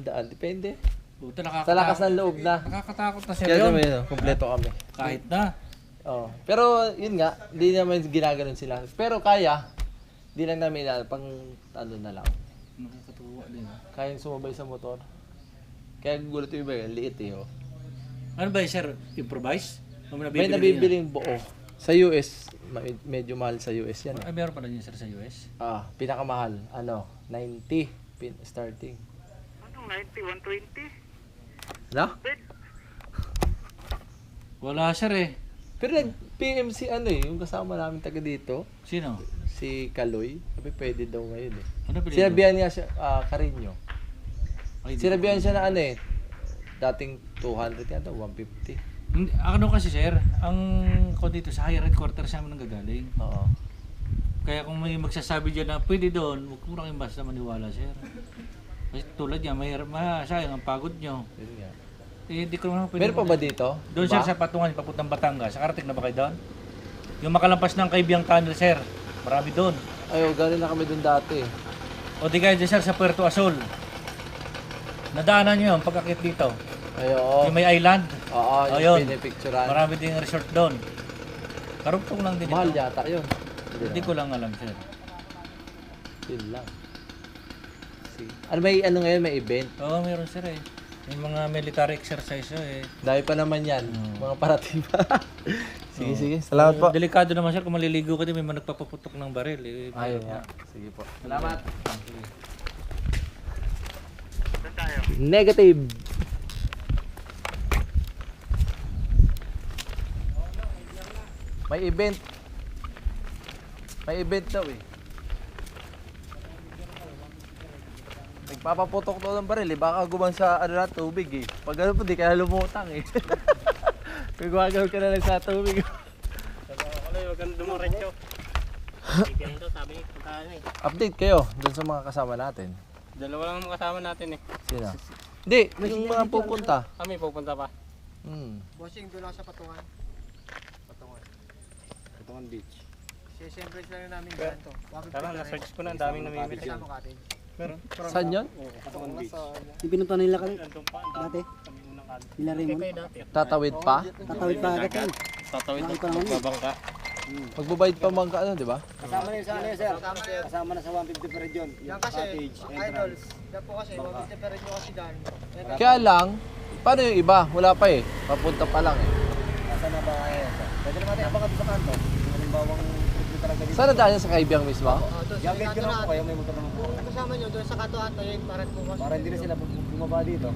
daan. Depende. Puta, Sa lakas ng loob na. Nakakatakot na sir Kaya yun. kami, kompleto kami. Kahit na. Oh. Pero yun nga, hindi naman ginaganon sila. Pero kaya, di lang namin pang ano na lang. Nakakatuwa din. Kaya sumabay sa motor. Kaya gulat yung iba, liit eh. Oh. Ano ba yun sir? Improvise? O May nabibiling buo. Sa US, medyo mahal sa US yan. Ay, meron pala yun sir sa US? Pinakamahal, 90 starting. Anong 90? 120? No? Wala sir eh. Pero nag-PMC yung kasama namin taga dito, Sino? si Kaloy. Sabi pwede daw ngayon eh. Ano pili? Sinabihan niya siya, Carino. Ay, di- Sinabihan siya na dating 200 yata, 150. Hindi, ano kasi sir, ang ko dito sa higher headquarters namin nanggagaling. Oo. Kaya kung may magsasabi dyan na pwede doon, huwag mo lang basta maniwala sir. Kasi tulad yan, mahirap, sayang ang pagod nyo. Yun nga. Eh, hindi ko naman pwede. Meron pa ba dito? Doon Diba? sir sa Patungan, papuntang Batangas. Nakarating na ba kayo doon? Yung makalampas ng Kaibiyang Tunnel sir. Marami doon. Ay, galing na kami doon dati. O di kayo dyan sir sa Puerto Azul. Nadaanan nyo yung pagkakit dito. Ay, oo. Yung may island. Oo, Ayun. yung pinipicturean. Marami ding resort doon. Karugtong lang din Mahal ito. yata yun. Hindi ko lang alam sir. Yun lang. Ano ngayon, may event? Oo, meron sir eh. May mga military exercise eh. Dahil pa naman yan. Mga parating pa. Sige, Oo. sige. Salamat po. Delikado naman sir kung maliligo ka din, may mga nagpapaputok ng baril. Eh, Ayun nga. Sige po. Salamat. Saan tayo? Negative. May event. May event daw eh. Nagpapaputok daw ng baril eh. Baka guman sa tubig eh. Pag ano po, di kaya lumutang eh. Kung gumagawin ka na lang sa tubig. Huwag kang dumaretso. Ganito, sabi niya, puntahan eh. Update kayo dun sa mga kasama natin. Dalawa lang ang kasama natin eh. Sino? Hindi, yung mga pupunta. Kami pupunta pa. Bossing, doon ako sa Patungan. Patungan Beach. Siyempre lang namin dyan to. Tara, na-search ko na, ang daming namimili. Kasama cottage. Meron? Saan yun? Patungan Beach. Yung pinunta nila kami Nandun pa, dati, kami unang kali. nila Raymond. Tatawid pa? Tatawid pa agad yan. Tatawid Bakit na pa naman eh? magbabangka. Magbabayad pa mga ano, di ba? Kasama na yun sa ano yun, sir. Kasama na sa 150 per region. Yan Yung kasi, cottage, idols. entrance. Yan po kasi, mabitiperin nyo kasi dyan. Kaya lang, paano yung iba? Wala pa eh. Papunta pa lang eh. Nasa na ba kayo? Pwede naman tayo abangan sa kanto. Halimbawang pwede talaga dito. Saan na dahil sa Kaibiyang mismo? Yung gate ko lang po kayo, may motor naman po. Kasama nyo doon sa katuan to yun, para bukas. Para hindi na sila bumaba dito.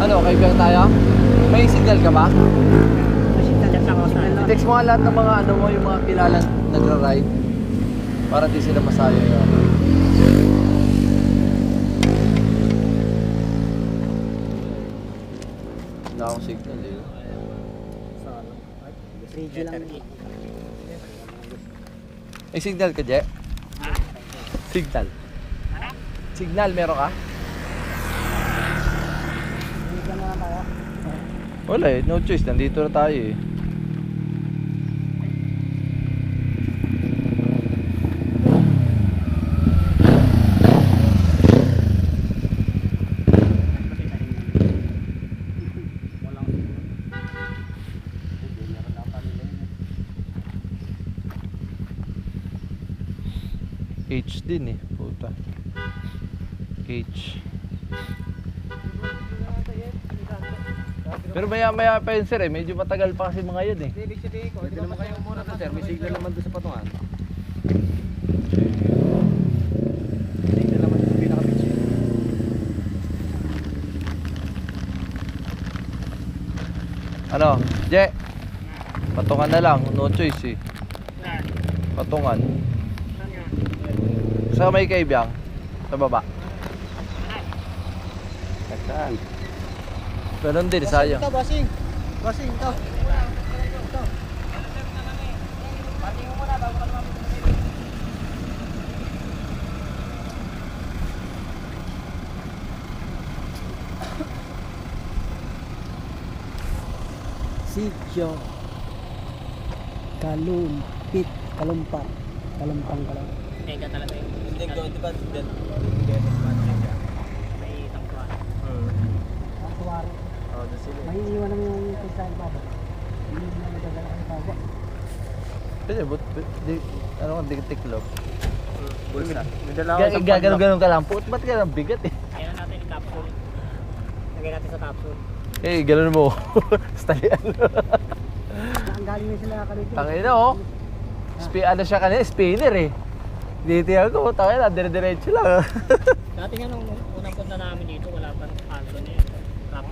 Ano, Kaibiyang tayo? May signal ka ba? I-text mo nga lahat ng mga ano mo, yung mga kilalang nagra-ride. Para di sila masaya yun. Wala akong signal eh. Radio lang. May signal ka, Je? Signal. Signal, meron ka? Hindi ka naman tayo. Wala eh, no choice. Nandito na tayo eh. H din eh, puta. H. Pero maya pa yun sir eh, medyo matagal pa kasi mga yun eh. Ibig sabihin ko, Pwede naman kayo muna to, sir. May signal naman doon sa Patungan. Signal naman doon sa pinaka-beach. Ano, Je? Patungan na lang, no choice eh. Patungan. Sa may Kaibiyang? Sa baba? Saan? Ganun din, sayang. ito, bossing. Bossing, ito. Sityo. Kalumpit. Kalumpang. Teka talaga yun. Pwede ko, di ba? May isang tuwan. Ang tuwari. Oh, doon sila. May iiwan naman yung pizza ng baba. Hindi na nagdadala ang baba. Pwede, ano kang tiklop? Bulsa. May dala ako isang padlock. Gano'n ka lang. Puot, ba't ka lang bigat eh? Kailan natin yung capsule. Lagay natin sa capsule. Eh, gano'n mo. Stalian. Ang galing na sila kalito. Tangin na oh. Ano siya kanina? Spinner eh. Dito ako, tangin na, dire-diretso lang. Dati nga nung unang punta namin dito, wala pang capsule niya. Capsule.